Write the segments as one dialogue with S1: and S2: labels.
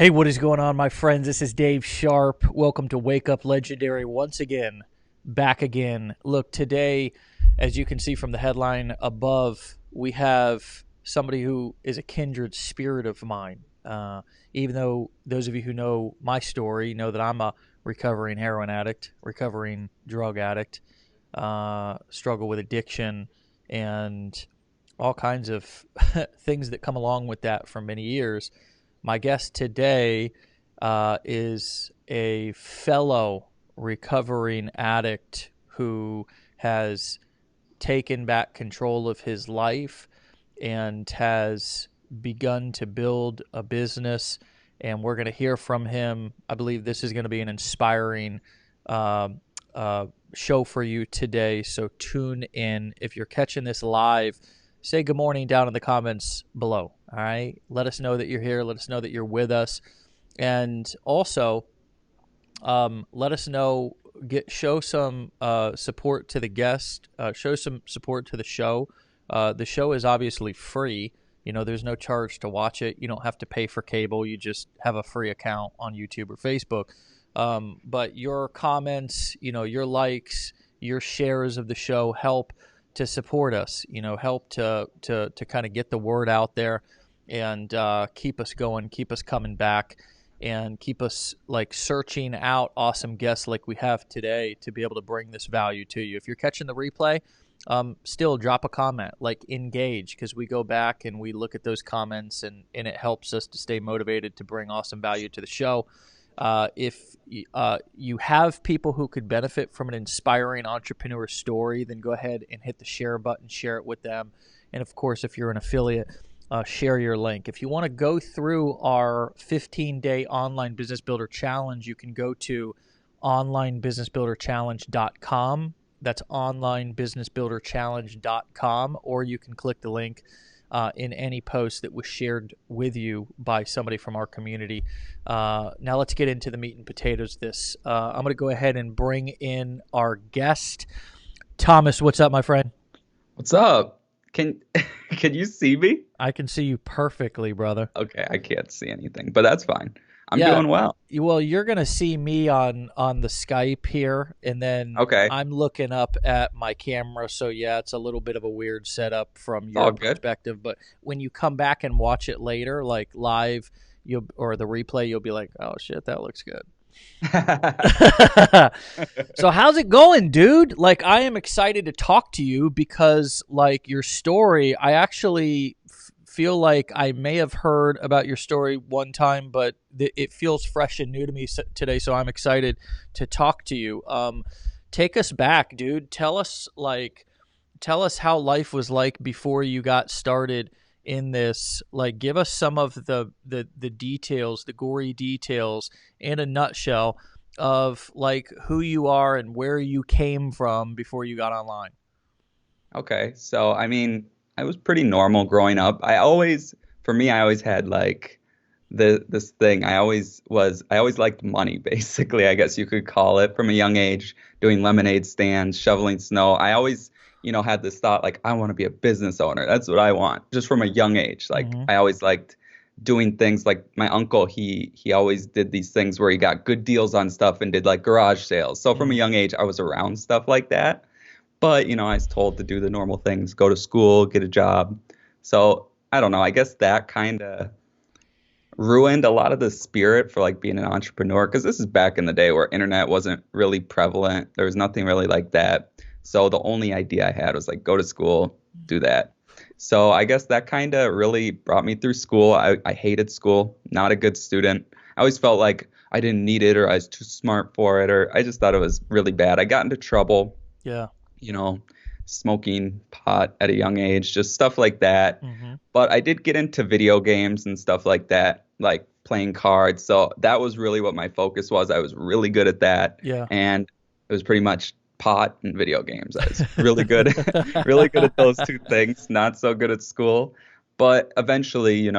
S1: Hey, what is going on, my friends? This is Dave Sharpe. Welcome to Wake Up Legendary once again. Back again. Look, today, as you can see from the headline above, we have somebody who is a kindred spirit of mine. Even though those of you who know my story know that I'm a recovering heroin addict, recovering drug addict, struggle with addiction, and all kinds of things that come along with that for many years. My guest today is a fellow recovering addict who has taken back control of his life and has begun to build a business. And we're going to hear from him. I believe this is going to be an inspiring show for you today. So tune in. If you're catching this live, say good morning down in the comments below. All right. Let us know that you're here. Let us know that you're with us. And also, let us know, show some support to the guest, show some support to the show. The show is obviously free. You know, there's no charge to watch it. You don't have to pay for cable. You just have a free account on YouTube or Facebook. But your comments, your likes, your shares of the show help to support us, help to kind of get the word out there and keep us going, keep us coming back, and keep us like searching out awesome guests like we have today to be able to bring this value to you. If you're catching the replay, still drop a comment, like engage, because we go back and we look at those comments and it helps us to stay motivated to bring awesome value to the show. If you have people who could benefit from an inspiring entrepreneur story, then go ahead and hit the share button, share it with them. And of course, if you're an affiliate, share your link. If you want to go through our 15-day online business builder challenge, you can go to onlinebusinessbuilderchallenge.com. That's onlinebusinessbuilderchallenge.com, or you can click the link in any post that was shared with you by somebody from our community. Now let's get into the meat and potatoes of this. I'm going to go ahead and bring in our guest. Thomas, what's up, my friend?
S2: What's up? Can you see me?
S1: I can see you perfectly, brother.
S2: Okay, I can't see anything, but that's fine. I'm
S1: Yeah.
S2: doing well.
S1: Well, you're going to see me on the Skype here, and then
S2: Okay,
S1: I'm looking up at my camera. So, yeah, it's a little bit of a weird setup from
S2: it's
S1: your
S2: all good.
S1: perspective. But when you come back and watch it later, like live, or the replay, you'll be like, oh, shit, that looks good. So how's it going, dude? Like, I am excited to talk to you because, like, your story, I actually feel like I may have heard about your story one time, but it feels fresh and new to me today. So I'm excited to talk to you. Take us back, dude. Tell us how life was like before you got started in this. Like, give us some of the details, the gory details in a nutshell of like who you are and where you came from before you got online.
S2: Okay, so I mean, I was pretty normal growing up. For me, I always had like this thing. I always liked money, basically, I guess you could call it, from a young age, doing lemonade stands, shoveling snow. I always, had this thought like, I want to be a business owner. That's what I want, just from a young age. Like,
S1: Mm-hmm.
S2: I always liked doing things like my uncle, he always did these things where he got good deals on stuff and did like garage sales. So from a
S1: Mm-hmm.
S2: young age, I was around stuff like that. But, I was told to do the normal things, go to school, get a job. So I don't know. I guess that kind of ruined a lot of the spirit for like being an entrepreneur, because this is back in the day where internet wasn't really prevalent. There was nothing really like that. So the only idea I had was like go to school, do that. So I guess that kind of really brought me through school. I hated school, not a good student. I always felt like I didn't need it, or I was too smart for it, or I just thought it was really bad. I got into trouble,
S1: Yeah.
S2: you know, smoking pot at a young age, just stuff like that.
S1: Mm-hmm.
S2: But I did get into video games and stuff like that, like playing cards. So that was really what my focus was. I was really good at that.
S1: Yeah.
S2: And it was pretty much pot and video games. I was really good, really good at those two things, not so good at school. But eventually,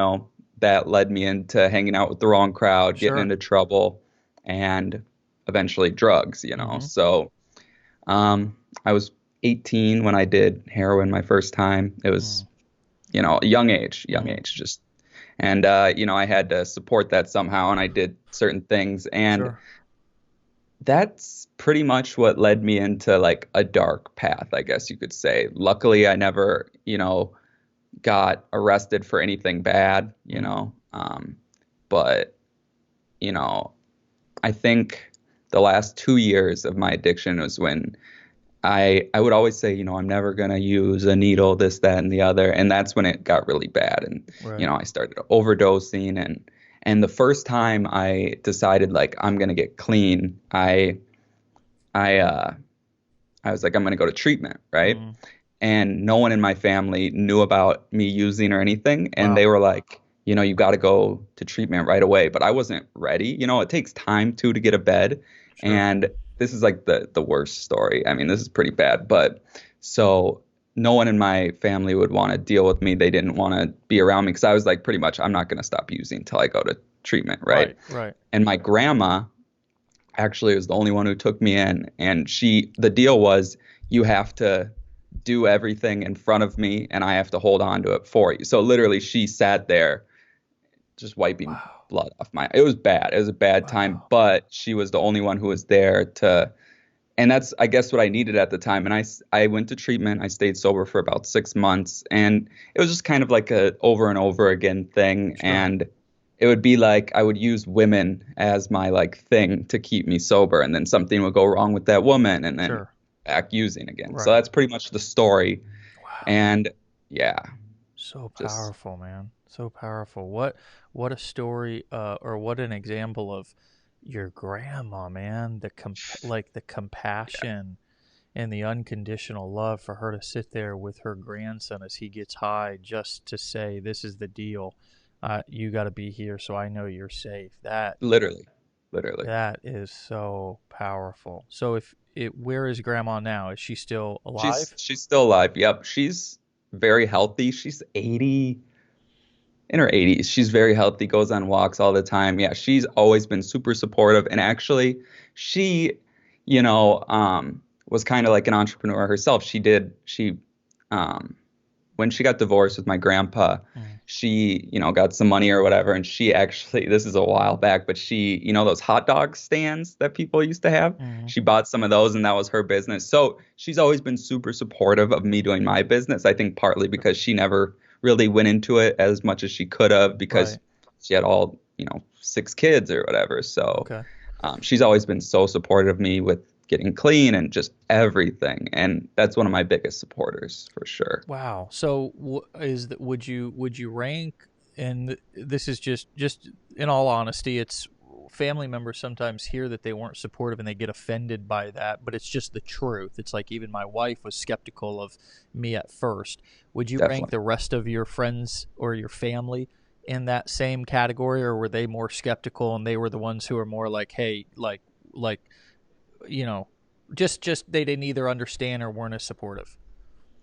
S2: that led me into hanging out with the wrong crowd, getting
S1: Sure.
S2: into trouble, and eventually drugs.
S1: Mm-hmm.
S2: So I was 18 when I did heroin my first time. It was, a young age,
S1: Mm-hmm.
S2: just. And I had to support that somehow, and I did certain things, and
S1: Sure.
S2: that's pretty much what led me into like a dark path, I guess you could say. Luckily, I never, got arrested for anything bad,
S1: Mm.
S2: but you know, I think the last 2 years of my addiction was when I would always say, I'm never gonna use a needle, this, that, and the other, and that's when it got really bad, and
S1: Right.
S2: I started overdosing, and the first time I decided like I'm gonna get clean, I I was like I'm gonna go to treatment, right?
S1: Mm.
S2: And no one in my family knew about me using or anything, and
S1: Wow.
S2: they were like, you got to go to treatment right away. But I wasn't ready. It takes time to get a bed,
S1: Sure.
S2: and this is like the worst story. I mean, this is pretty bad, but so no one in my family would want to deal with me. They didn't want to be around me because I was like, pretty much, I'm not going to stop using until I go to treatment, right?
S1: Right. Right.
S2: And my grandma actually was the only one who took me in, and the deal was you have to do everything in front of me and I have to hold on to it for you. So literally she sat there just wiping
S1: Wow.
S2: blood off my, it was bad. It was a bad time,
S1: Wow.
S2: but she was the only one who was there and that's, I guess, what I needed at the time. And I went to treatment. I stayed sober for about 6 months, and it was just kind of like a over and over again thing.
S1: Sure.
S2: And it would be like I would use women as my like thing to keep me sober, and then something would go wrong with that woman, and then
S1: Sure.
S2: back using again. So
S1: Right.
S2: that's pretty much the story.
S1: Wow.
S2: And yeah,
S1: So
S2: just
S1: powerful, man. So powerful. What a story, or what an example of your grandma, man. Like the
S2: yeah,
S1: compassion and the unconditional love for her to sit there with her grandson as he gets high, just to say, "This is the deal. You got to be here, so I know you're safe."
S2: literally, literally.
S1: That is so powerful. So, where is grandma now? Is she still
S2: She's
S1: alive?
S2: she's still alive. Yep, she's very healthy. She's 80, in her 80s. She's very healthy, goes on walks all the time. Yeah, she's always been super supportive. And actually, she, was kind of like an entrepreneur herself. Um, when she got divorced with my grandpa,
S1: Mm.
S2: she, got some money or whatever. And she actually, this is a while back, but she, those hot dog stands that people used to have,
S1: Mm.
S2: she bought some of those, and that was her business. So she's always been super supportive of me doing my business. I think partly because she never really went into it as much as she could have because
S1: Right.
S2: she had all, 6 kids or whatever. So
S1: Okay.
S2: she's always been so supportive of me with getting clean and just everything. And that's one of my biggest supporters for sure.
S1: Wow. So, would you rank? And this is just in all honesty, it's family members sometimes hear that they weren't supportive and they get offended by that, but it's just the truth. It's like even my wife was skeptical of me at first. Would you rank
S2: Definitely.
S1: the rest of your friends or your family in that same category, or were they more skeptical and they were the ones who were more like, hey, like you know, just they didn't either understand or weren't as supportive?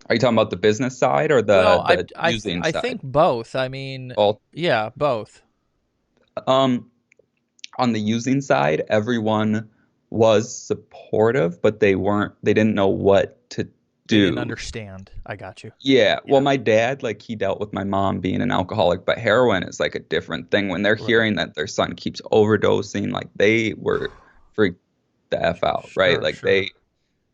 S2: Are you talking about the business side or
S1: Well,
S2: the using
S1: I
S2: side?
S1: think both. I mean,
S2: Both.
S1: yeah, both.
S2: Um, on the using side, everyone was supportive, but they didn't know what to
S1: They didn't
S2: do.
S1: understand. I got you.
S2: Yeah, well,
S1: Yeah.
S2: my dad, like, he dealt with my mom being an alcoholic, but heroin is like a different thing. When they're
S1: Right.
S2: hearing that their son keeps overdosing, like, they were freaked the F out, right?
S1: Sure,
S2: Like,
S1: sure.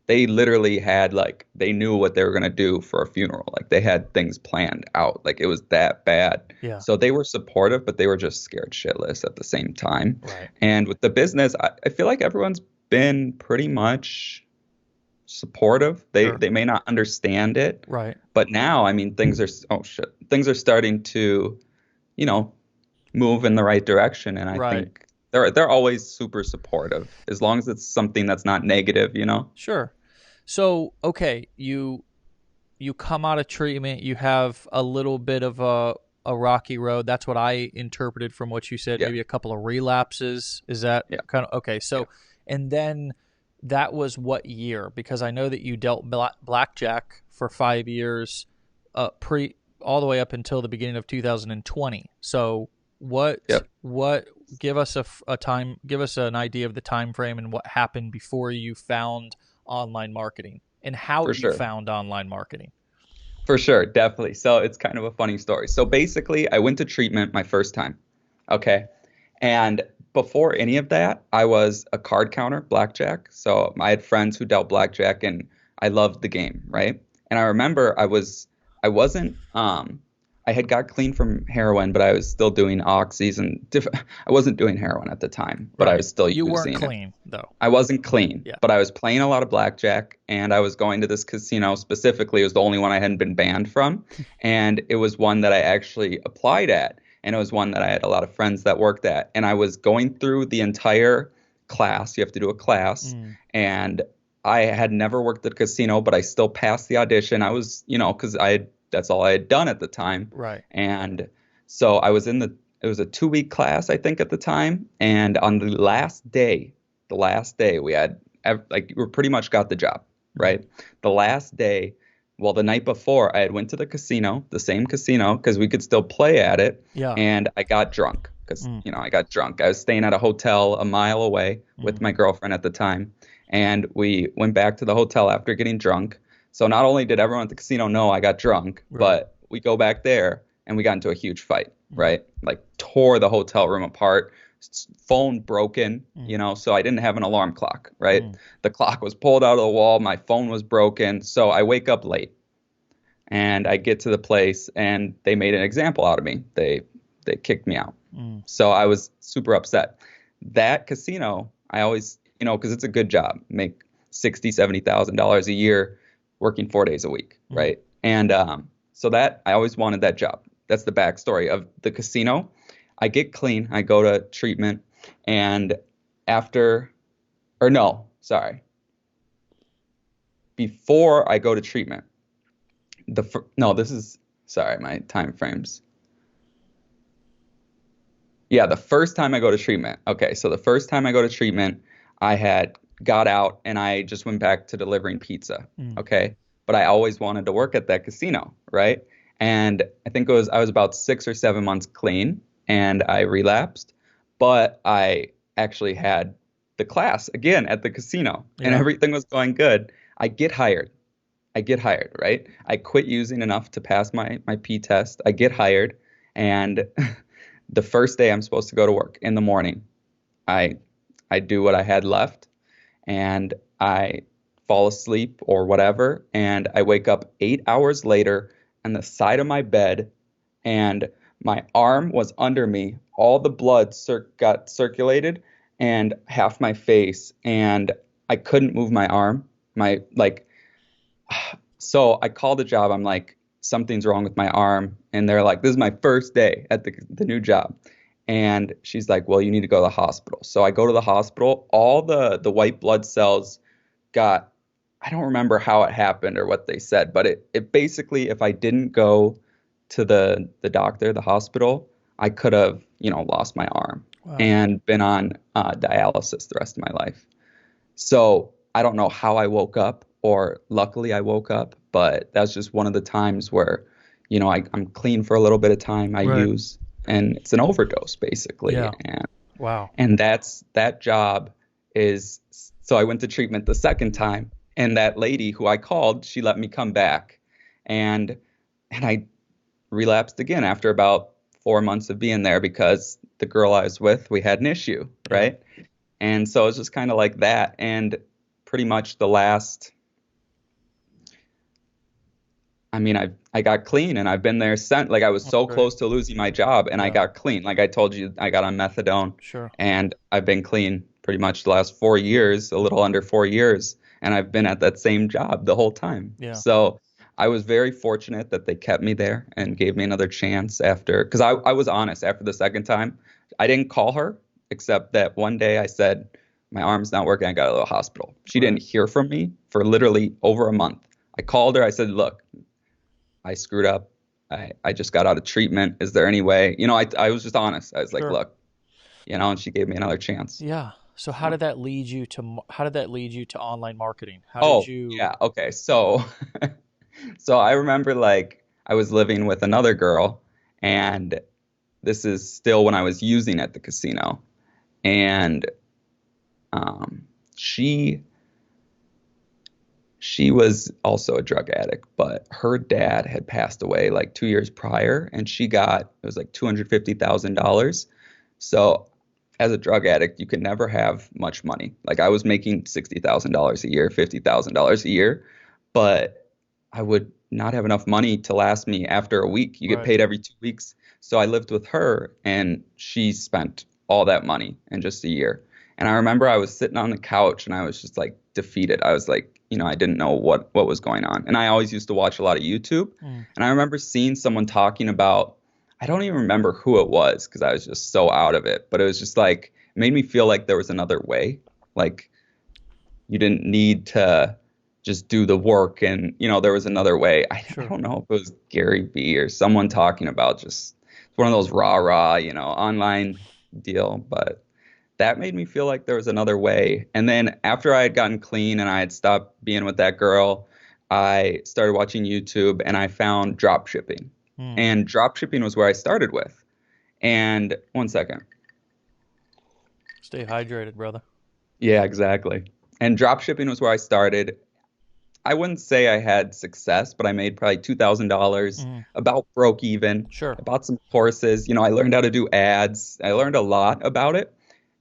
S2: they literally had, like, they knew what they were gonna do for a funeral. Like, they had things planned out. Like, it was that bad.
S1: Yeah.
S2: So they were supportive, but they were just scared shitless at the same time.
S1: Right.
S2: And with the business, I feel like everyone's been pretty much supportive. They
S1: Sure.
S2: they may not understand it,
S1: Right.
S2: but now, I mean, oh shit, things are starting to, you know, move in the right direction, and I
S1: Right.
S2: think they're always super supportive as long as it's something that's not negative.
S1: Sure. So, okay, you come out of treatment, you have a little bit of a rocky road. That's what I interpreted from what you said.
S2: Yeah,
S1: Maybe a couple of relapses. Is that
S2: yeah,
S1: kind of okay?
S2: yeah.
S1: So, and then that was what year? Because I know that you dealt blackjack for 5 years, pre all the way up until the beginning of 2020. So,
S2: Yep,
S1: what give us a time? Give us an idea of the time frame and what happened before you found online marketing and how
S2: for
S1: you
S2: sure.
S1: found online marketing.
S2: For sure, definitely. So it's kind of a funny story. So basically, I went to treatment my first time. Okay. And before any of that, I was a card counter, blackjack. So I had friends who dealt blackjack and I loved the game, right? And I remember I wasn't, I had got clean from heroin, but I was still doing oxys and I wasn't doing heroin at the time, but I
S1: Right.
S2: was still
S1: You weren't
S2: using it.
S1: clean though.
S2: I wasn't clean,
S1: Yeah.
S2: but I was playing a lot of blackjack and I was going to this casino specifically. It was the only one I hadn't been banned from. And it was one that I actually applied at. And it was one that I had a lot of friends that worked at. And I was going through the entire class. You have to do a class.
S1: Mm,
S2: And I had never worked at a casino, but I still passed the audition. I was, because that's all I had done at the time.
S1: right.
S2: And so I was it was a 2 week class, I think, at the time. And on the last day we had like we pretty much got the job, right? The last day, well, the night before I had went to the casino, the same casino, because we could still play at it,
S1: Yeah.
S2: and I got drunk because
S1: Mm,
S2: I got drunk. I was staying at a hotel a mile away with
S1: mm,
S2: my girlfriend at the time, and we went back to the hotel after getting drunk. So not only did everyone at the casino know I got drunk,
S1: right.
S2: but we go back there and we got into a huge fight,
S1: Mm,
S2: right? Like tore the hotel room apart, phone broken,
S1: mm,
S2: so I didn't have an alarm clock, right?
S1: mm.
S2: The clock was pulled out of the wall, my phone was broken, so I wake up late and I get to the place and they made an example out of me. They kicked me out.
S1: Mm,
S2: So I was super upset. That casino, I always, because it's a good job, make $60,000-$70,000 a year working 4 days a week,
S1: mm.
S2: right? And so that I always wanted that job. That's the backstory of the casino. I get clean, I go to treatment, and after, or no, sorry, before I go to treatment, no, this is, sorry, my time frames. Yeah, the first time I go to treatment. Okay, so the first time I go to treatment, I had got out and I just went back to delivering pizza.
S1: Mm.
S2: Okay, but I always wanted to work at that casino, right? And I think I was about 6 or 7 months clean and I relapsed, but I actually had the class again at the casino and
S1: Yeah.
S2: everything was going good. I get hired. I get hired, right? I quit using enough to pass my P test. I get hired and the first day I'm supposed to go to work in the morning, I I do what I had left and I fall asleep or whatever and I wake up 8 hours later on the side of my bed and my arm was under me. All the blood got circulated and half my face and I couldn't move my arm. My like So I called the job. I'm like, something's wrong with my arm. And they're like, this is my first day at the new job. And she's like, well, you need to go to the hospital. So I go to the hospital. All the white blood cells got, I don't remember how it happened or what they said, but it basically, if I didn't go to the doctor, the hospital, I could have, lost my arm
S1: Wow.
S2: and been on dialysis the rest of my life. So I don't know how I woke up, or luckily I woke up, but that's just one of the times where, I'm clean for a little bit of time. I
S1: Right.
S2: use, and it's an overdose basically.
S1: Yeah.
S2: And
S1: Wow.
S2: that job is, so I went to treatment the second time, and that lady who I called, she let me come back, and I relapsed again after about 4 months of being there because the girl I was with, we had an issue,
S1: Yeah.
S2: right? And so it's just kind of like that. And pretty much I got clean and I've been there since. Like I was
S1: That's
S2: so
S1: great.
S2: close to losing my job and I
S1: Yeah.
S2: got clean. Like I told you, I got on methadone
S1: Sure.
S2: and I've been clean pretty much the last 4 years, a little under 4 years. And I've been at that same job the whole time.
S1: Yeah.
S2: So I was very fortunate that they kept me there and gave me another chance after, because I was honest after the second time. I didn't call her except that one day I said, my arm's not working. I got to go to the hospital. She
S1: Right.
S2: didn't hear from me for literally over a month. I called her. I said, look, I screwed up. I just got out of treatment. Is there any way? I was just honest. I was like,
S1: Sure.
S2: look, and she gave me another chance.
S1: Yeah. So how
S2: So,
S1: did that lead you to online marketing? How did
S2: oh,
S1: you?
S2: yeah. Okay. So, so I remember like I was living with another girl, and this is still when I was using at the casino. And um, she she was also a drug addict, but her dad had passed away like 2 years prior, and she got it was like $250,000. So as a drug addict, you can never have much money. Like I was making $60,000 a year, $50,000 a year, but I would not have enough money to last me after a week. You get
S1: Right.
S2: paid every 2 weeks. So I lived with her, and she spent all that money in just a year. And I remember I was sitting on the couch and I was just like defeated. I was like, I didn't know what was going on. And I always used to watch a lot of YouTube.
S1: Mm.
S2: And I remember seeing someone talking about, I don't even remember who it was because I was just so out of it. But it was just like, it made me feel like there was another way. Like you didn't need to just do the work, and there was another way. I
S1: Sure.
S2: don't know if it was Gary Vee or someone talking about just one of those rah online deal, but that made me feel like there was another way. And then after I had gotten clean and I had stopped being with that girl, I started watching YouTube and I found drop shipping.
S1: Mm.
S2: And drop shipping was where I started with. And one second.
S1: Stay hydrated, brother.
S2: Yeah, exactly. And drop shipping was where I started. I wouldn't say I had success, but I made probably $2,000,
S1: Mm.
S2: about broke even.
S1: Sure.
S2: I bought some courses. I learned how to do ads. I learned a lot about it.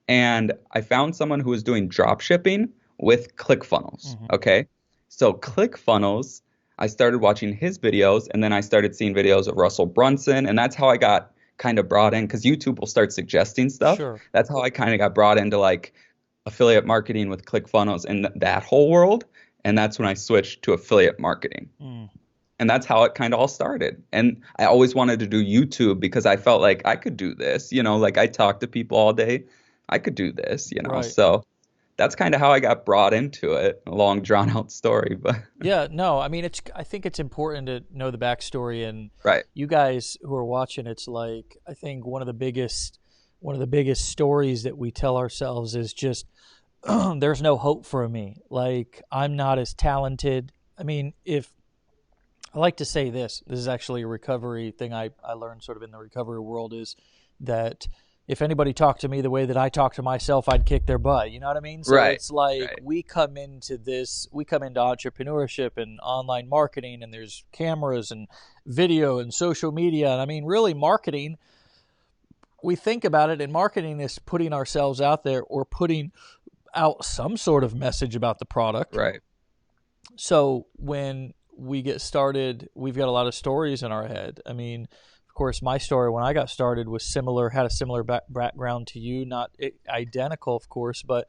S2: And I found someone who was doing drop shipping with ClickFunnels.
S1: Mm-hmm.
S2: Okay. So ClickFunnels, I started watching his videos, and then I started seeing videos of Russell Brunson. And that's how I got kind of brought in, because YouTube will start suggesting stuff.
S1: Sure.
S2: That's how I kind of got brought into like affiliate marketing with ClickFunnels and that whole world. And that's when I switched to affiliate marketing.
S1: Mm.
S2: And that's how it kind of all started. And I always wanted to do YouTube because I felt like I could do this, like I talk to people all day. I could do this,
S1: Right.
S2: So that's kind of how I got brought into it. A long drawn out story, but
S1: Yeah, no, I mean, I think it's important to know the backstory, and
S2: right.
S1: you guys who are watching, it's like, I think one of the biggest stories that we tell ourselves is just, there's no hope for me. Like, I'm not as talented. I mean, I like to say this is actually a recovery thing I learned sort of in the recovery world, is that if anybody talked to me the way that I talk to myself, I'd kick their butt. You know what I mean? So
S2: Right.
S1: it's like
S2: Right.
S1: we come into entrepreneurship and online marketing, and there's cameras and video and social media. And I mean, really marketing, we think about it, and marketing is putting ourselves out there or putting out some sort of message about the product.
S2: Right.
S1: So when we get started, we've got a lot of stories in our head. I mean, of course, my story when I got started was had a similar background to you, not identical, of course, but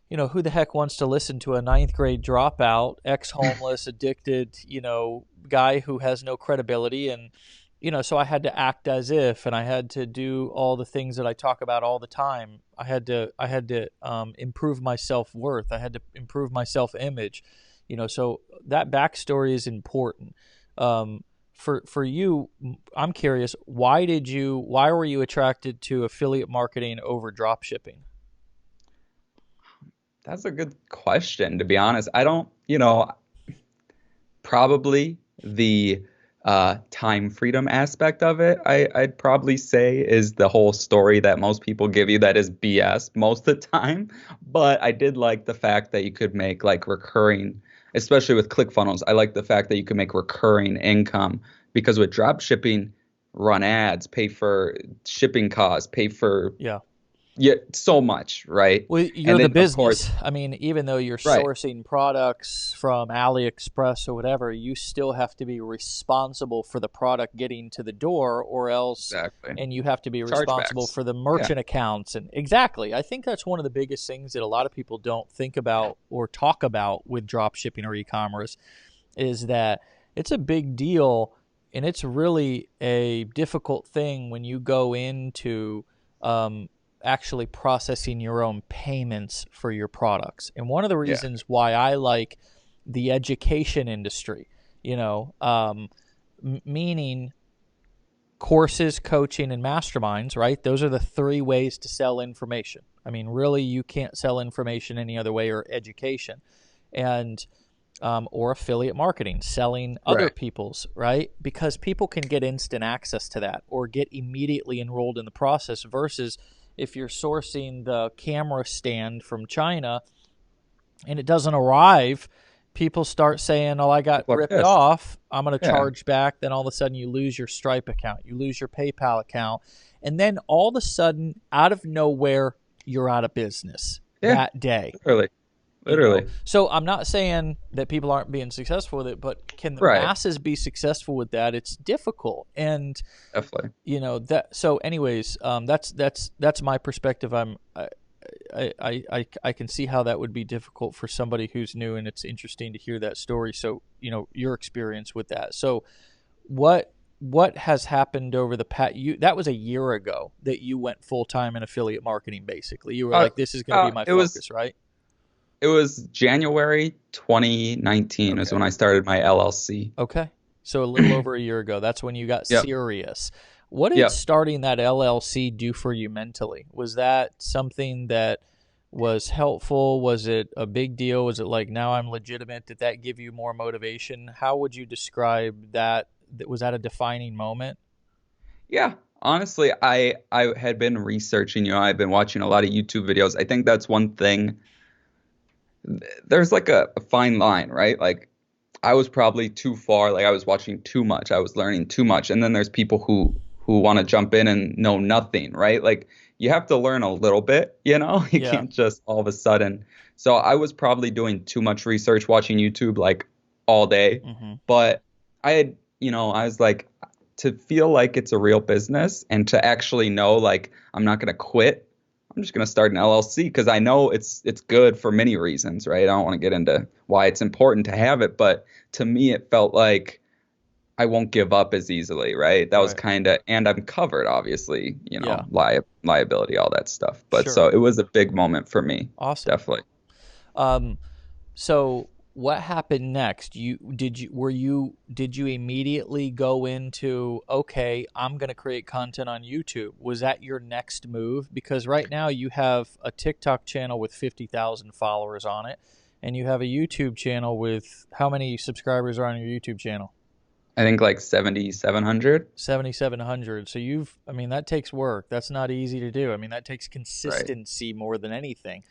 S1: who the heck wants to listen to a ninth grade dropout, ex-homeless, addicted, guy who has no credibility? And, so I had to act as if, and I had to do all the things that I talk about all the time. I had to improve my self-worth. I had to improve my self-image, so that backstory is important. For you, I'm curious, why were you attracted to affiliate marketing over drop shipping?
S2: That's a good question, to be honest. I don't, probably the time freedom aspect of it, I'd probably say is the whole story that most people give you that is BS most of the time. But I did like the fact that you could make like recurring, especially with ClickFunnels. I like the fact that you could make recurring income, because with drop shipping, run ads, pay for shipping costs, pay for so much, right?
S1: Well, you're
S2: And
S1: the
S2: then,
S1: business.
S2: of course,
S1: I mean, even though you're
S2: right.
S1: sourcing products from AliExpress or whatever, you still have to be responsible for the product getting to the door, or else,
S2: Exactly.
S1: and you have to be responsible
S2: Chargebacks.
S1: for the merchant accounts. And exactly, I think that's one of the biggest things that a lot of people don't think about or talk about with drop shipping or e-commerce, is that it's a big deal, and it's really a difficult thing when you go into actually processing your own payments for your products. And one of the reasons why I like the education industry, meaning courses, coaching, and masterminds, right? Those are the three ways to sell information. I mean, really, you can't sell information any other way, or education. And or affiliate marketing, selling other people's, right? Because people can get instant access to that or get immediately enrolled in the process, versus if you're sourcing the camera stand from China and it doesn't arrive people start saying, "Oh, I got
S2: People are
S1: ripped
S2: pissed.
S1: off. I'm going to
S2: Yeah.
S1: charge back." Then all of a sudden, you lose your Stripe account, you lose your PayPal account, and then all of a sudden, out of nowhere, you're out of business
S2: Yeah.
S1: that day.
S2: Literally. Literally.
S1: So I'm not saying that people aren't being successful with it, but can the
S2: Right.
S1: masses be successful with that? It's difficult, and
S2: Definitely.
S1: that. So, anyways, that's my perspective. I can see how that would be difficult for somebody who's new, and it's interesting to hear that story. So, your experience with that. So, what has happened over the past? That was a year ago that you went full time in affiliate marketing. Basically, you were like, "This is going to be my focus," right?
S2: It was January 2019 is when I started my LLC.
S1: Okay. So a little over a year ago. That's when you got
S2: Yep.
S1: serious. What did
S2: Yep.
S1: starting that LLC do for you mentally? Was that something that was helpful? Was it a big deal? Was it like, now I'm legitimate? Did that give you more motivation? How would you describe that? Was that a defining moment?
S2: Yeah. Honestly, I had been researching, I've been watching a lot of YouTube videos. I think that's one thing. There's like a fine line, right? Like I was probably too far, like I was watching too much, I was learning too much. And then there's people who want to jump in and know nothing, right? Like you have to learn a little bit, You
S1: Yeah.
S2: can't just all of a sudden. So I was probably doing too much research, watching YouTube like all day.
S1: Mm-hmm.
S2: But I had, I was like, to feel like it's a real business and to actually know like I'm not going to quit. I'm just going to start an LLC because I know it's good for many reasons, right? I don't want to get into why it's important to have it, but to me, it felt like I won't give up as easily, right? That was
S1: Right.
S2: kind of, and I'm covered, obviously,
S1: Yeah.
S2: liability, all that stuff. But
S1: Sure.
S2: so it was a big moment for me,
S1: Awesome.
S2: definitely.
S1: Um, so what happened next? Did you immediately go into, okay, I'm going to create content on YouTube? Was that your next move? Because right now you have a TikTok channel with 50,000 followers on it, and you have a YouTube channel with, how many subscribers are on your YouTube channel?
S2: I think like 7,700.
S1: 7,700. So that takes work. That's not easy to do. That takes
S2: Right.
S1: consistency more than anything.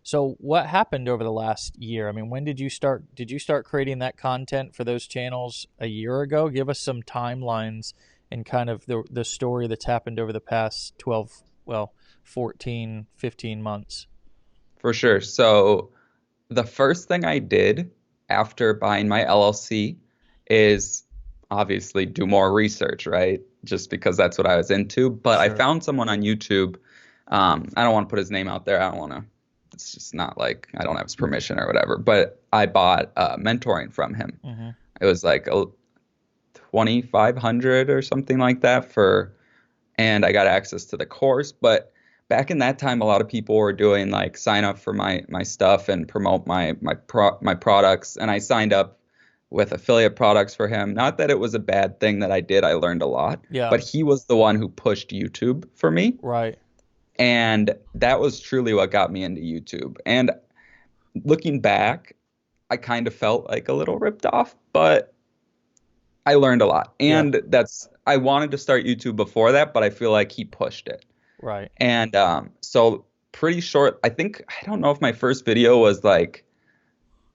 S1: So what happened over the last year? When did you start creating that content for those channels a year ago? Give us some timelines and kind of the story that's happened over the past 14, 15 months.
S2: For sure. So the first thing I did after buying my LLC is obviously do more research, right? Just because that's what I was into. But I
S1: Sure.
S2: found someone on YouTube. I don't want to put his name out there. I don't want to. It's just not like I don't have his permission or whatever. But I bought mentoring from him.
S1: Mm-hmm.
S2: It was like 2,500 or something like that and I got access to the course. But back in that time, a lot of people were doing like sign up for my stuff and promote my products, and I signed up with affiliate products for him. Not that it was a bad thing that I did. I learned a lot,
S1: Yeah.
S2: but he was the one who pushed YouTube for me,
S1: Right.
S2: and that was truly what got me into YouTube. And looking back, I kind of felt like a little ripped off, but I learned a lot.
S1: Yeah.
S2: And I wanted to start YouTube before that, but I feel like he pushed it.
S1: Right.
S2: And so pretty short, I don't know if my first video was like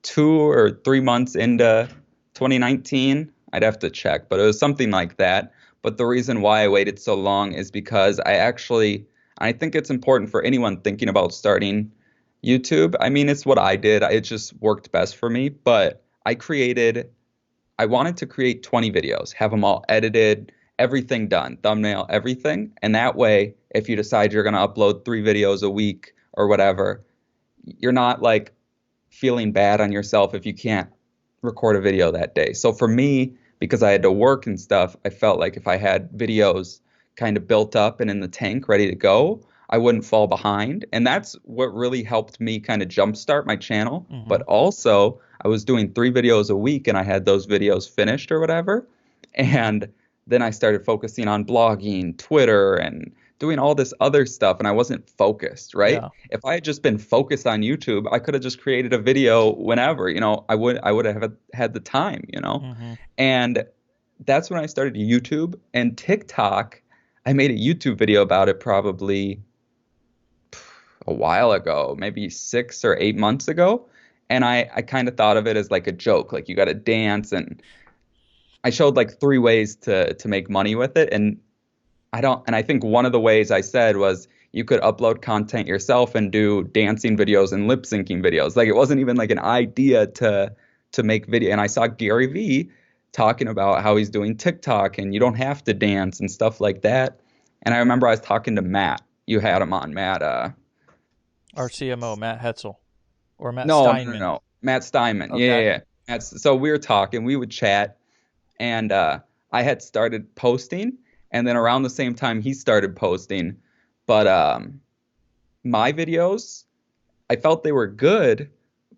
S2: 2 or 3 months into 2019. I'd have to check, but it was something like that. But the reason why I waited so long is because I think it's important for anyone thinking about starting YouTube. It's what I did. It just worked best for me, but I wanted to create 20 videos, have them all edited, everything done, thumbnail, everything. And that way, if you decide you're going to upload 3 videos a week or whatever, you're not like feeling bad on yourself if you can't record a video that day. So for me, because I had to work and stuff, I felt like if I had videos kind of built up and in the tank ready to go, I wouldn't fall behind. And that's what really helped me kind of jumpstart my channel.
S1: Mm-hmm.
S2: But also, I was doing 3 videos a week and I had those videos finished or whatever. And then I started focusing on blogging, Twitter, and doing all this other stuff. And I wasn't focused, right?
S1: Yeah.
S2: If I had just been focused on YouTube, I could have just created a video whenever, I would have had the time.
S1: Mm-hmm.
S2: And that's when I started YouTube and TikTok. I made a YouTube video about it probably a while ago, maybe 6 or 8 months ago. And I kind of thought of it as like a joke, like you got to dance. And I showed like three ways to make money with it. And I think one of the ways I said was you could upload content yourself and do dancing videos and lip syncing videos. Like it wasn't even like an idea to make video. And I saw Gary Vee talking about how he's doing TikTok and you don't have to dance and stuff like that. And I remember I was talking to Matt. You had him on, Matt.
S1: Our CMO, Matt Hetzel, or Matt
S2: No.
S1: Steinman.
S2: Matt Steinman.
S1: Okay.
S2: Yeah. So we were talking, we would chat, and I had started posting, and then around the same time he started posting. But my videos, I felt they were good,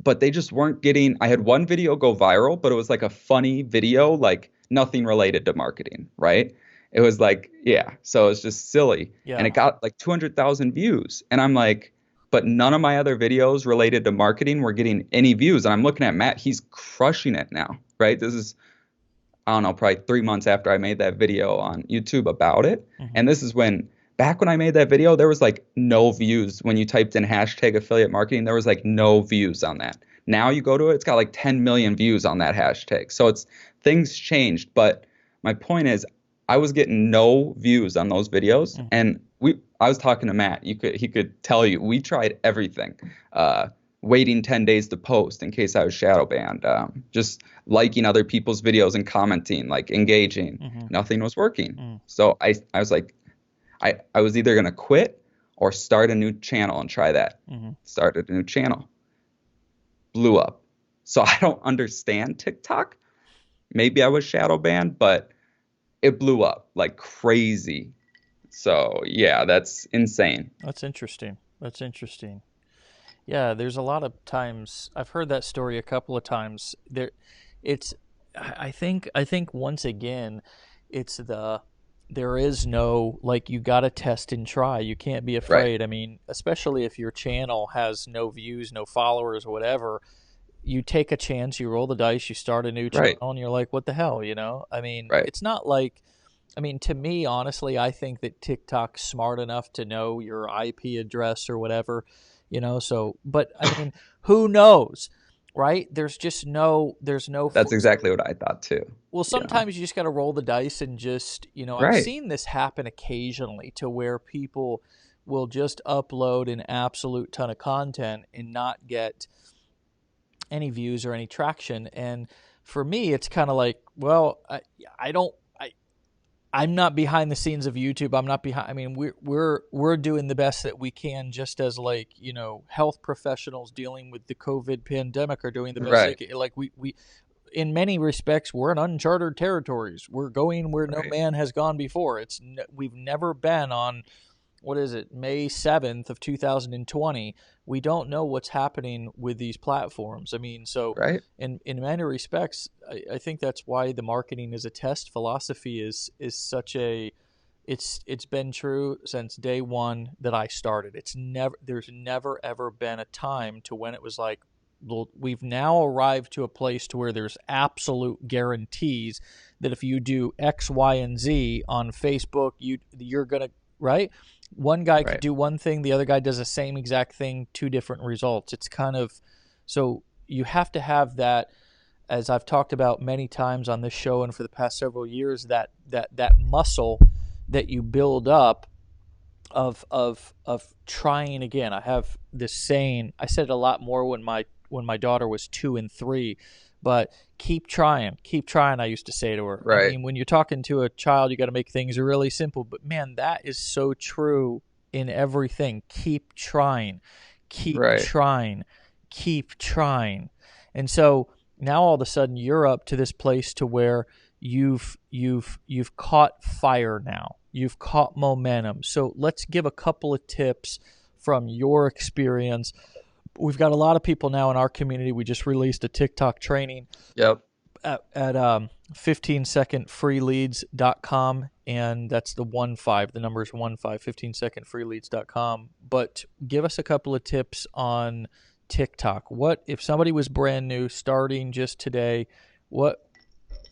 S2: but they just weren't getting. I had one video go viral, but it was like a funny video, like nothing related to marketing, right? It was like, yeah, so it's just silly.
S1: Yeah.
S2: And it got like 200,000 views. And I'm like, but none of my other videos related to marketing were getting any views. And I'm looking at Matt, he's crushing it now, right? This is, I don't know, probably 3 months after I made that video on YouTube about it.
S1: Mm-hmm.
S2: And this is back when I made that video, there was like no views. When you typed in hashtag affiliate marketing, there was like no views on that. Now you go to it, it's got like 10 million views on that hashtag. So things changed. But my point is, I was getting no views on those videos.
S1: Mm-hmm.
S2: And I was talking to Matt. He could tell you, we tried everything. Waiting 10 days to post in case I was shadow banned, just liking other people's videos and commenting, like engaging.
S1: Mm-hmm.
S2: Nothing was working.
S1: Mm-hmm.
S2: So I was like, I was either going to quit or start a new channel and try that.
S1: Mm-hmm.
S2: Started a new channel. Blew up. So I don't understand TikTok. Maybe I was shadow banned, but it blew up like crazy. So yeah, that's insane.
S1: That's interesting. Yeah, there's a lot of times I've heard that story a couple of times. I think once again, there is no, like, you got to test and try. You can't be afraid.
S2: Right.
S1: I mean, especially if your channel has no views, no followers, whatever. You take a chance, you roll the dice, you start a new channel, and you're like, what the hell, you know? I mean, It's not like, I mean, to me, honestly, I think that TikTok's smart enough to know your IP address or whatever, you know? So, but I mean, who knows, right? There's no.
S2: That's exactly what I thought too.
S1: Well, sometimes you just got to roll the dice and just, you know, I've seen this happen occasionally to where people will just upload an absolute ton of content and not get any views or any traction. And for me, it's kind of like, well, I'm not behind the scenes of YouTube. I'm not behind. I mean, we're doing the best that we can, just as, like, you know, health professionals dealing with the COVID pandemic are doing the best. Right. Like we, in many respects, we're in uncharted territories. We're going where no man has gone before. We've never been on, what is it, May 7th of 2020. We don't know what's happening with these platforms. I mean, so in many respects, I think that's why the marketing as a test philosophy is such a, it's been true since day one that I started. There's never ever been a time to when it was like, well, we've now arrived to a place to where there's absolute guarantees that if you do X, Y, and Z on Facebook, you're gonna, right? One guy could do one thing, the other guy does the same exact thing, two different results. It's kind of, so you have to have that, as I've talked about many times on this show and for the past several years, that muscle that you build up of trying again. I have this saying, I said it a lot more when my daughter was 2 and 3, but keep trying, I used to say to her.
S2: Right.
S1: I mean, when you're talking to a child, you got to make things really simple, but man, that is so true in everything. Keep trying. And so now all of a sudden you're up to this place to where you've caught fire now. You've caught momentum. So let's give a couple of tips from your experience. We've got a lot of people now in our community. We just released a TikTok training at 15secondfreeleads.com, and that's the 15, the number is 15, 15secondfreeleads.com. But give us a couple of tips on TikTok. What if somebody was brand new, starting just today,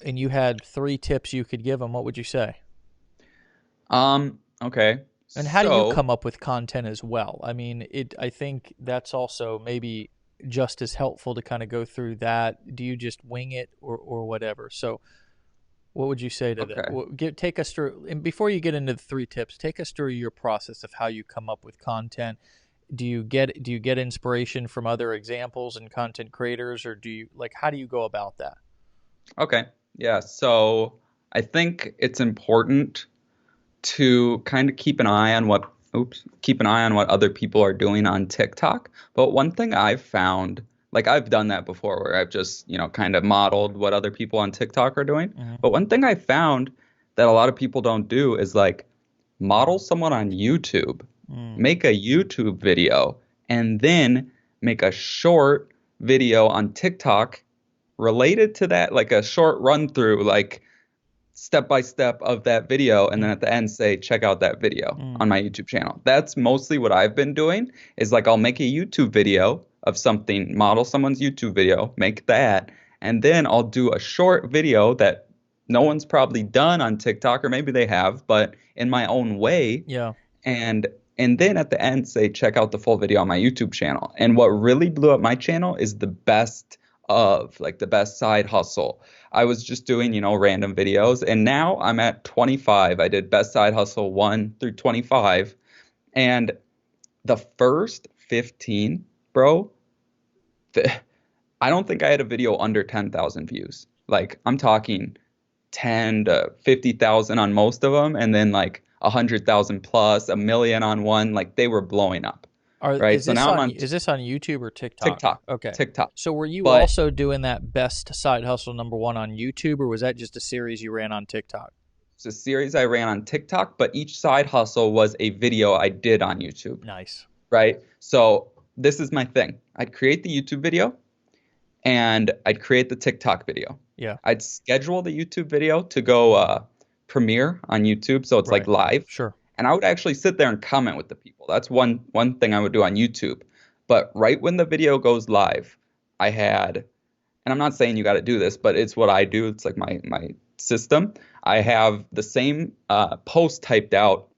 S1: and you had 3 tips you could give them, what would you say?
S2: Okay.
S1: And how do you come up with content as well? I mean, I think that's also maybe just as helpful to kind of go through that? Do you just wing it or whatever? So what would you say to that?
S2: Okay.
S1: Take us through, and before you get into the 3 tips, take us through your process of how you come up with content. Do you get inspiration from other examples and content creators, or how do you go about that?
S2: Okay. Yeah. So I think it's important to kind of keep an eye on what other people are doing on TikTok. But one thing I've found, like I've done that before where I've just, kind of modeled what other people on TikTok are doing.
S1: Mm-hmm.
S2: But one thing I found that a lot of people don't do is like model someone on YouTube, make a YouTube video, and then make a short video on TikTok related to that, like a short run through, like step by step of that video, and then at the end say check out that video on my YouTube channel. That's mostly what I've been doing, is like I'll make a YouTube video of something, model someone's YouTube video, make that, and then I'll do a short video that no one's probably done on TikTok, or maybe they have, but in my own way.
S1: Yeah.
S2: And then at the end say check out the full video on my YouTube channel. And what really blew up my channel is the best side hustle. I was just doing, random videos, and now I'm at 25. I did best side hustle 1 through 25. And the first 15, bro, I don't think I had a video under 10,000 views. Like I'm talking 10 to 50,000 on most of them, and then like 100,000 plus, a million on one. Like they were blowing up. Right.
S1: So now is this on YouTube or TikTok?
S2: TikTok.
S1: Okay.
S2: TikTok.
S1: So were you also doing that best side hustle #1 on YouTube, or was that just a series you ran on TikTok?
S2: It's a series I ran on TikTok, but each side hustle was a video I did on YouTube.
S1: Nice.
S2: Right. So this is my thing. I'd create the YouTube video and I'd create the TikTok video.
S1: Yeah.
S2: I'd schedule the YouTube video to go premiere on YouTube. So it's like live.
S1: Sure.
S2: And I would actually sit there and comment with the people. That's one thing I would do on YouTube. But right when the video goes live, I had, and I'm not saying you got to do this, but it's what I do. It's like my system. I have the same post typed out.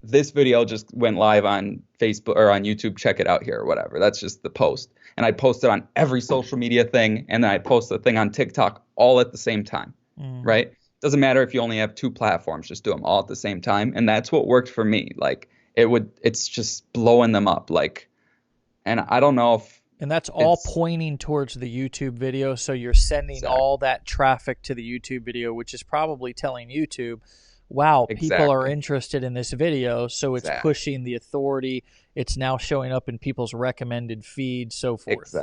S2: This video just went live on Facebook or on YouTube. Check it out here or whatever. That's just the post. And I post it on every social media thing. And then I post the thing on TikTok all at the same time. Right? Doesn't matter if you only have 2 platforms, just do them all at the same time. And that's what worked for me. Like it's just blowing them up. Like, and I don't know if.
S1: And that's all pointing towards the YouTube video. So you're sending all that traffic to the YouTube video, which is probably telling YouTube, wow, people are interested in this video. So it's pushing the authority. It's now showing up in people's recommended feed, so forth.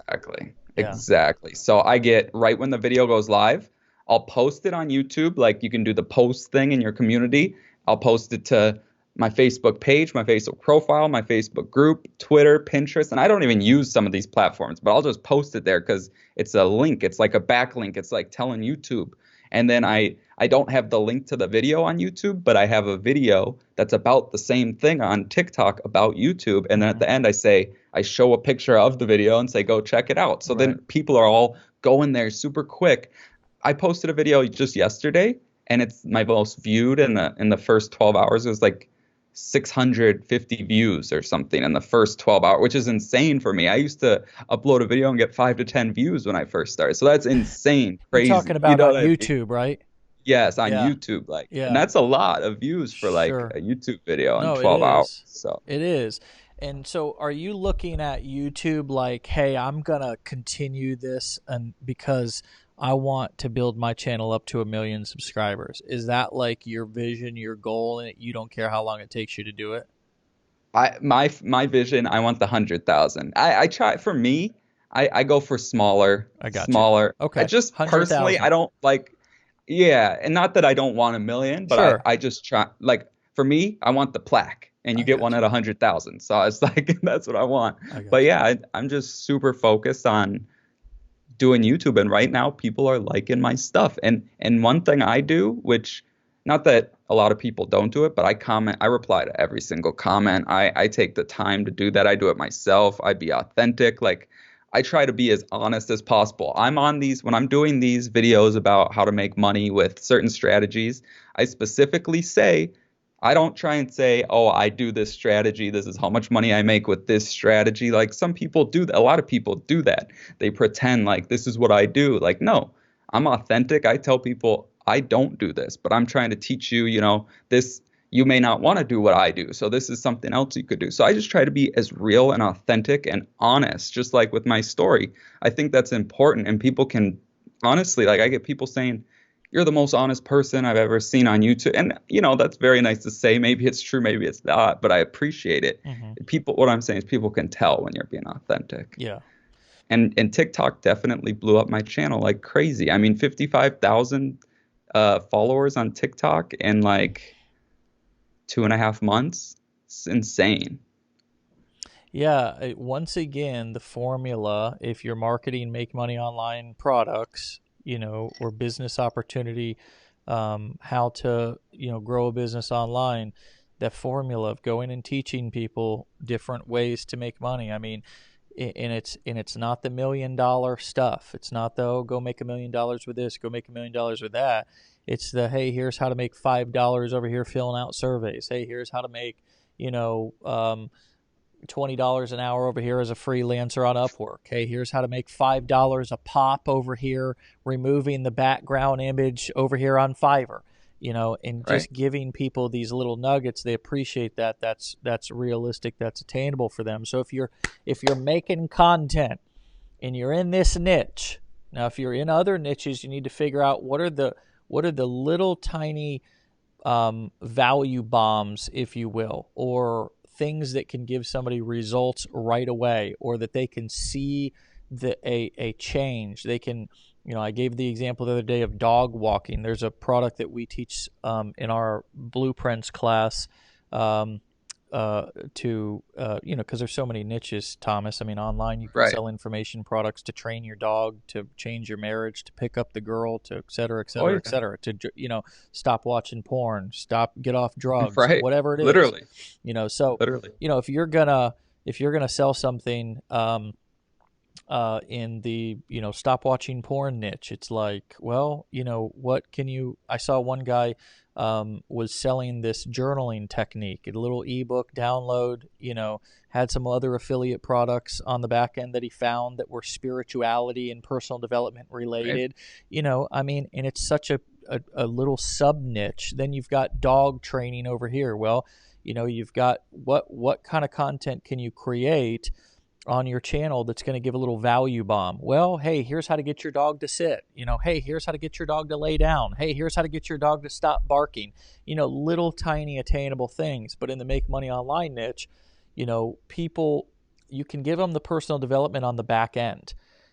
S2: Exactly. So I get right when the video goes live, I'll post it on YouTube. Like you can do the post thing in your community. I'll post it to my Facebook page, my Facebook profile, my Facebook group, Twitter, Pinterest. And I don't even use some of these platforms, but I'll just post it there because it's a link. It's like a backlink. It's like telling YouTube. And then I don't have the link to the video on YouTube, but I have a video that's about the same thing on TikTok about YouTube. And then at the end, I show a picture of the video and say, go check it out. So then people are all going there super quick. I posted a video just yesterday, and it's my most viewed in the first 12 hours. It was like 650 views or something in the first 12 hours, which is insane for me. I used to upload a video and get 5 to 10 views when I first started. So that's insane, crazy.
S1: You're talking about on YouTube, right?
S2: Yes, on YouTube. And that's a lot of views for like a YouTube video in 12 hours. So
S1: it is. And so are you looking at YouTube like, hey, I'm going to continue this and because I want to build my channel up to 1 million subscribers? Is that like your vision, your goal, and you don't care how long it takes you to do it?
S2: My vision, I want the 100,000. I try, for me, I go for smaller.
S1: I got
S2: smaller.
S1: You. Okay.
S2: I just personally, I don't like, and not that I don't want 1 million, but I just try, like, for me, I want the plaque, and you get one at 100,000. So it's like, that's what I want. But I'm just super focused on doing YouTube, and right now people are liking my stuff. And one thing I do, which not that a lot of people don't do it, but I reply to every single comment. I take the time to do that. I do it myself. I be authentic. Like I try to be as honest as possible. When I'm doing these videos about how to make money with certain strategies, I specifically say I don't try and say, oh, I do this strategy. This is how much money I make with this strategy. Like some people do that. A lot of people do that. They pretend like this is what I do. Like, no, I'm authentic. I tell people I don't do this, but I'm trying to teach you, this, you may not want to do what I do. So this is something else you could do. So I just try to be as real and authentic and honest, just like with my story. I think that's important. And people can honestly, like I get people saying, you're the most honest person I've ever seen on YouTube. And, that's very nice to say. Maybe it's true, maybe it's not, but I appreciate it. What I'm saying is people can tell when you're being authentic.
S1: Yeah.
S2: And TikTok definitely blew up my channel like crazy. I mean, 55,000 followers on TikTok in like 2.5 months. It's insane.
S1: Yeah. Once again, the formula, if you're marketing make money online products, or business opportunity, how to, grow a business online, that formula of going and teaching people different ways to make money. I mean, and it's not the $1 million stuff. It's not the, oh, go make $1 million with this, go make $1 million with that. It's the, hey, here's how to make $5 over here filling out surveys. Hey, here's how to make, $20 an hour over here as a freelancer on Upwork. Hey, here's how to make $5 a pop over here, removing the background image over here on Fiverr. And just giving people these little nuggets, they appreciate that. That's realistic. That's attainable for them. So if you're making content and you're in this niche, now if you're in other niches, you need to figure out what are the little tiny value bombs, if you will, or things that can give somebody results right away, or that they can see a change. They can, I gave the example the other day of dog walking. There's a product that we teach in our blueprints class because there's so many niches, Thomas. I mean, online you can sell information products to train your dog, to change your marriage, to pick up the girl, to et cetera, et cetera, et cetera, to, stop watching porn, get off drugs, whatever it is.
S2: Literally.
S1: So,
S2: literally.
S1: If you're gonna sell something, in the, stop watching porn niche, it's like, well, what can you, I saw one guy was selling this journaling technique, a little ebook download, had some other affiliate products on the back end that he found that were spirituality and personal development related, and it's such a little sub niche. Then you've got dog training over here. Well, you've got what kind of content can you create on your channel that's going to give a little value bomb? Well, hey, here's how to get your dog to sit. Hey, here's how to get your dog to lay down. Hey, here's how to get your dog to stop barking. Little tiny attainable things. But in the make money online niche, people, you can give them the personal development on the back end.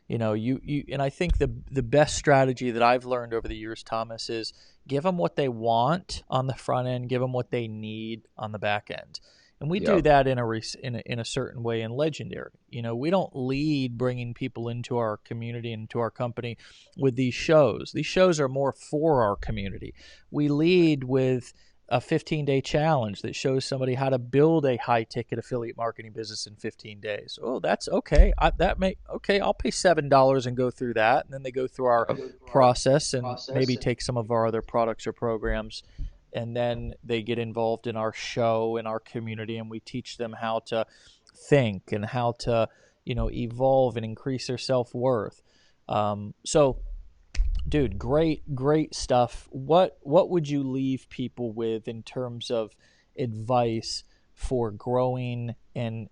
S1: And I think the best strategy that I've learned over the years, Thomas, is give them what they want on the front end, give them what they need on the back end. And we do that in a certain way in Legendary. We don't lead bringing people into our community, into our company with these shows. These shows are more for our community. We lead with a 15-day challenge that shows somebody how to build a high-ticket affiliate marketing business in 15 days. Oh, that's okay. I'll pay $7 and go through that. And then they go through our process and maybe take some of our other products or programs. And then they get involved in our show, in our community, and we teach them how to think and how to, evolve and increase their self-worth. So, dude, great stuff. What would you leave people with in terms of advice for growing and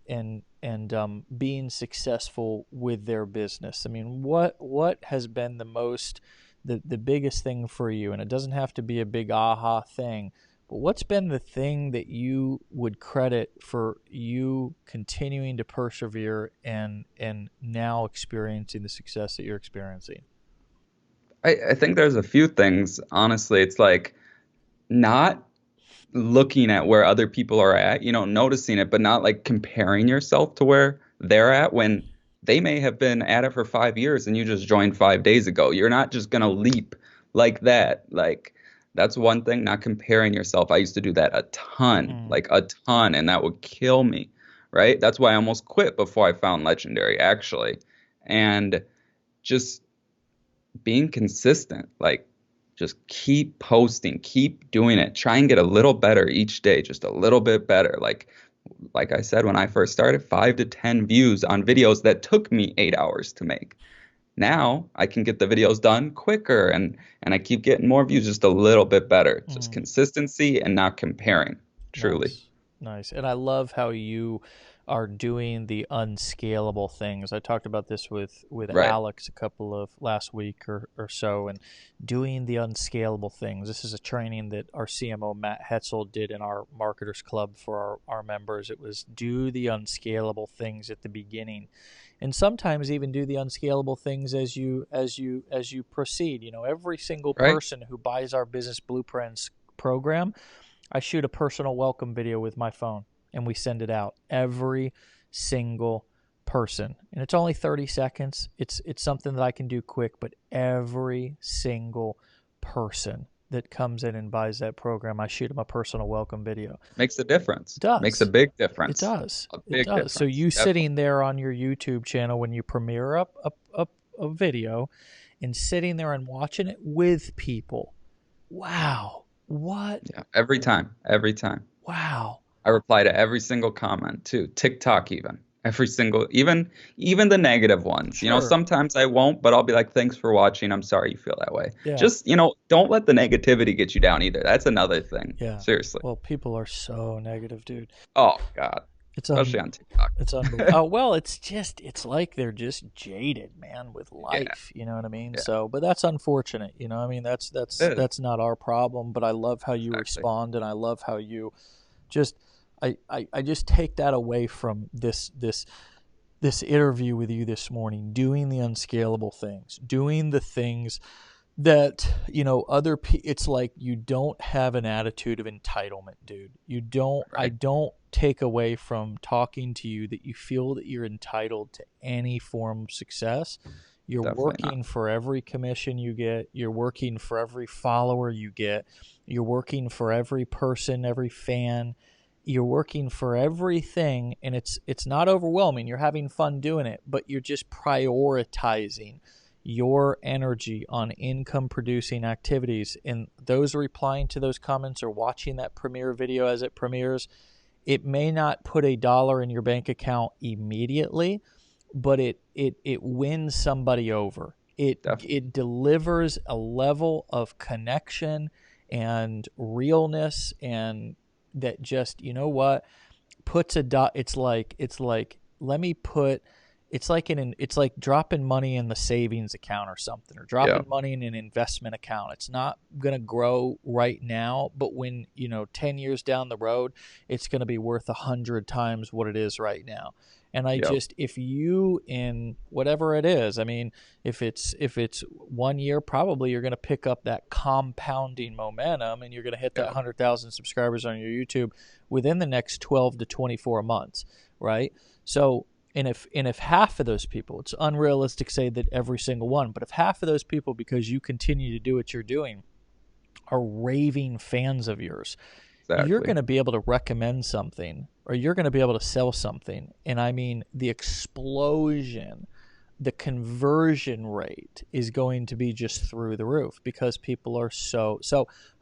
S1: being successful with their business? I mean, what has been the biggest thing for you? And it doesn't have to be a big aha thing, but what's been the thing that you would credit for you continuing to persevere and now experiencing the success that you're experiencing?
S2: I think there's a few things. Honestly, it's like not looking at where other people are at, noticing it, but not like comparing yourself to where they're at when they may have been at it for 5 years and you just joined 5 days ago. You're not just going to leap like that. Like, that's one thing, not comparing yourself. I used to do that a ton, like a ton, and that would kill me, right? That's why I almost quit before I found Legendary, actually. And just being consistent, like just keep posting, keep doing it. Try and get a little better each day, just a little bit better. Like I said, when I first started, 5 to 10 views on videos that took me 8 hours to make. Now I can get the videos done quicker and I keep getting more views, just a little bit better. Just consistency and not comparing, truly.
S1: Nice. Nice. And I love how you are doing the unscalable things. I talked about this with
S2: Right.
S1: Alex a couple of last week or so, and doing the unscalable things. This is a training that our CMO Matt Hetzel did in our marketers club for our members. It was do the unscalable things at the beginning, and sometimes even do the unscalable things as you proceed. You know, every single
S2: Right.
S1: person who buys our business blueprints program, I shoot a personal welcome video with my phone and we send it out. Every single person. And it's only 30 seconds. It's something that I can do quick, but every single person that comes in and buys that program, I shoot them a personal welcome video.
S2: Makes a difference.
S1: It does.
S2: Makes a big
S1: It
S2: difference.
S1: does.
S2: A
S1: It
S2: big
S1: does.
S2: difference.
S1: So you
S2: Definitely.
S1: sitting there on your YouTube channel when you premiere up a video and sitting there and watching it with people. Wow. What?
S2: Yeah. Every time. Every time.
S1: Wow.
S2: I reply to every single comment too. TikTok even. Every single even the negative ones. You know,
S1: Sure.
S2: sometimes I won't, but I'll be like, thanks for watching. I'm sorry you feel that way.
S1: Yeah.
S2: Just, you know, don't let the negativity get you down either. That's another thing.
S1: Yeah.
S2: Seriously.
S1: Well, people are so negative, dude.
S2: Oh God.
S1: It's
S2: Especially on TikTok.
S1: It's unbelievable. Oh, well, it's like they're just jaded, man, with life. You know what I mean?
S2: Yeah.
S1: So, but that's unfortunate. You know, I mean, that's
S2: It is.
S1: not our problem. But I love how you
S2: Exactly.
S1: respond, and I love how you just I just take that away from this interview with you this morning, doing the unscalable things, doing the things that, you know, it's like you don't have an attitude of entitlement, dude. You don't, I
S2: Right.
S1: don't take away from talking to you that you feel that you're entitled to any form of success. You're
S2: Definitely
S1: working
S2: not.
S1: for every commission you get. You're working for every follower you get. You're working for every person, every fan. You're working for everything, and it's not overwhelming. You're having fun doing it, but you're just prioritizing your energy on income producing activities. And those replying to those comments or watching that premiere video as it premieres, it may not put $1 in your bank account immediately, but it wins somebody over.
S2: Definitely.
S1: It delivers a level of connection and realness, and that just, you know what, puts a dot. It's like let me put, it's like it's like dropping money in the savings account or something, or dropping
S2: Yeah.
S1: money in an investment account. It's not going to grow right now, but when, you know, 10 years down the road, it's going to be worth 100 times what it is right now. And I
S2: Yeah.
S1: just, if you, in whatever it is, I mean, if it's 1 year, probably you're going to pick up that compounding momentum, and you're going to hit that
S2: Yeah.
S1: 100,000 subscribers on your YouTube within the next 12 to 24 months, right? So, and if half of those people, it's unrealistic to say that every single one, but if half of those people, because you continue to do what you're doing, are raving fans of yours, you're
S2: Exactly.
S1: going to be able to recommend something, or you're going to be able to sell something. And I mean, the explosion, the conversion rate is going to be just through the roof, because people are so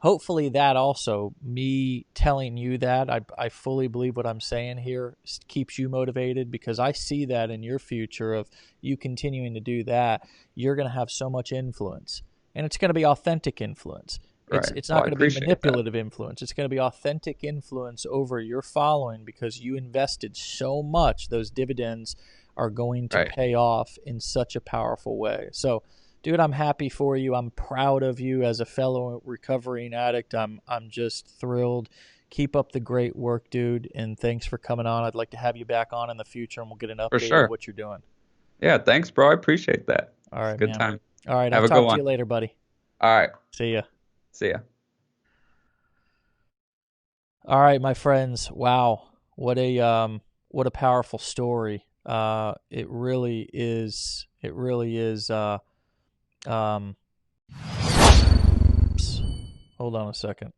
S1: hopefully that also, me telling you that, I fully believe what I'm saying here, keeps you motivated, because I see that in your future of you continuing to do that, you're going to have so much influence, and it's going to be authentic influence.
S2: Right.
S1: It's
S2: Oh,
S1: not
S2: I
S1: going to be
S2: appreciate that.
S1: manipulative influence. It's going to be authentic influence over your following, because you invested so much. Those dividends are going to
S2: Right.
S1: pay off in such a powerful way. So, dude, I'm happy for you. I'm proud of you as a fellow recovering addict. I'm just thrilled. Keep up the great work, dude, and thanks for coming on. I'd like to have you back on in the future, and we'll get an
S2: For
S1: update
S2: sure.
S1: of what you're doing.
S2: Yeah. Thanks, bro. I appreciate that.
S1: All
S2: It's a
S1: right,
S2: good
S1: man.
S2: time.
S1: All right,
S2: Have
S1: I'll
S2: a good
S1: talk to
S2: one.
S1: you later, buddy.
S2: All right.
S1: See ya.
S2: See ya.
S1: All right, my friends. Wow, what a powerful story. It really is. It really is. Hold on a second.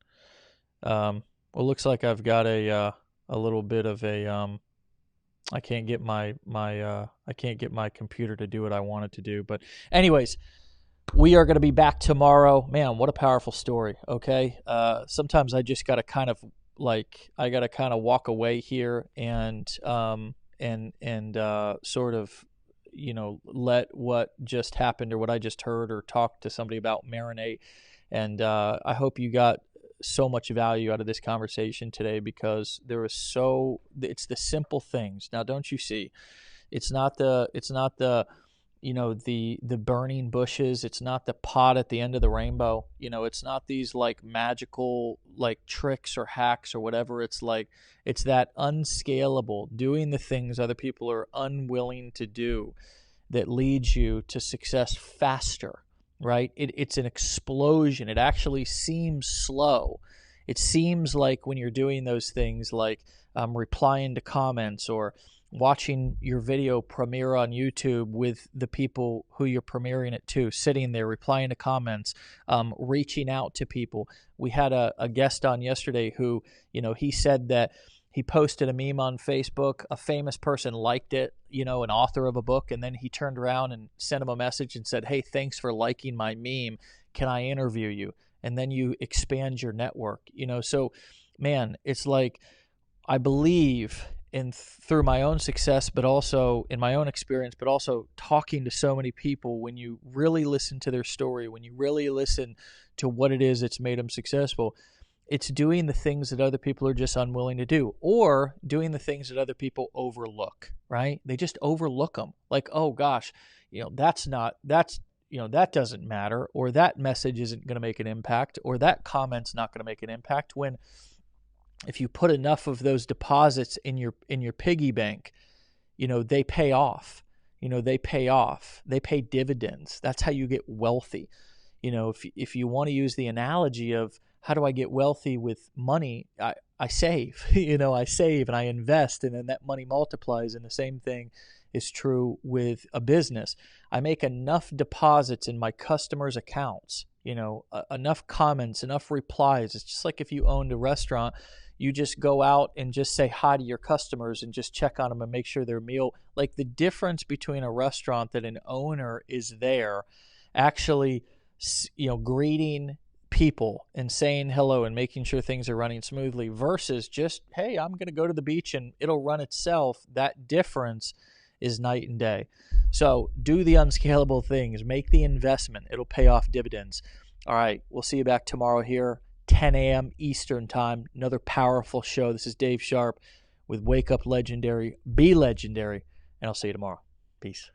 S1: Well, looks like I've got a little bit of a I can't get my computer to do what I want it to do. But anyways, We are going to be back tomorrow. Man, what a powerful story. Okay. Sometimes I just got to kind of walk away here and sort of, let what just happened or what I just heard or talk to somebody about marinate. And I hope you got so much value out of this conversation today, because it's the simple things. Now, don't you see? It's not the the burning bushes. It's not the pot at the end of the rainbow. It's not these like magical like tricks or hacks or whatever. It's that unscalable, doing the things other people are unwilling to do, that leads you to success faster, right? It's an explosion. It actually seems slow. It seems like when you're doing those things, like replying to comments or watching your video premiere on YouTube with the people who you're premiering it to, sitting there replying to comments, reaching out to people. We had a guest on yesterday who, he said that he posted a meme on Facebook, a famous person liked it, an author of a book, and then he turned around and sent him a message and said, "Hey, thanks for liking my meme. Can I interview you?" And then you expand your network, So, man, it's like, I believe through my own success, but also in my own experience, but also talking to so many people, when you really listen to their story, when you really listen to what it is that's made them successful, it's doing the things that other people are just unwilling to do, or doing the things that other people overlook, right? They just overlook them. Like, oh gosh, that doesn't matter, or that message isn't going to make an impact, or that comment's not going to make an impact. When if you put enough of those deposits in your piggy bank, they pay off. They pay dividends. That's how you get wealthy. If you want to use the analogy of how do I get wealthy with money, I save. I save and I invest, and then that money multiplies. And the same thing is true with a business. I make enough deposits in my customers' accounts, enough comments, enough replies. It's just like if you owned a restaurant, you just go out and just say hi to your customers and just check on them and make sure their meal, like the difference between a restaurant that an owner is there actually, greeting people and saying hello and making sure things are running smoothly, versus just, hey, I'm going to go to the beach and it'll run itself. That difference is night and day. So do the unscalable things, make the investment. It'll pay off dividends. All right. We'll see you back tomorrow here, 10 a.m. Eastern time. Another powerful show. This is Dave Sharpe with Wake Up Legendary, Be Legendary, and I'll see you tomorrow. Peace.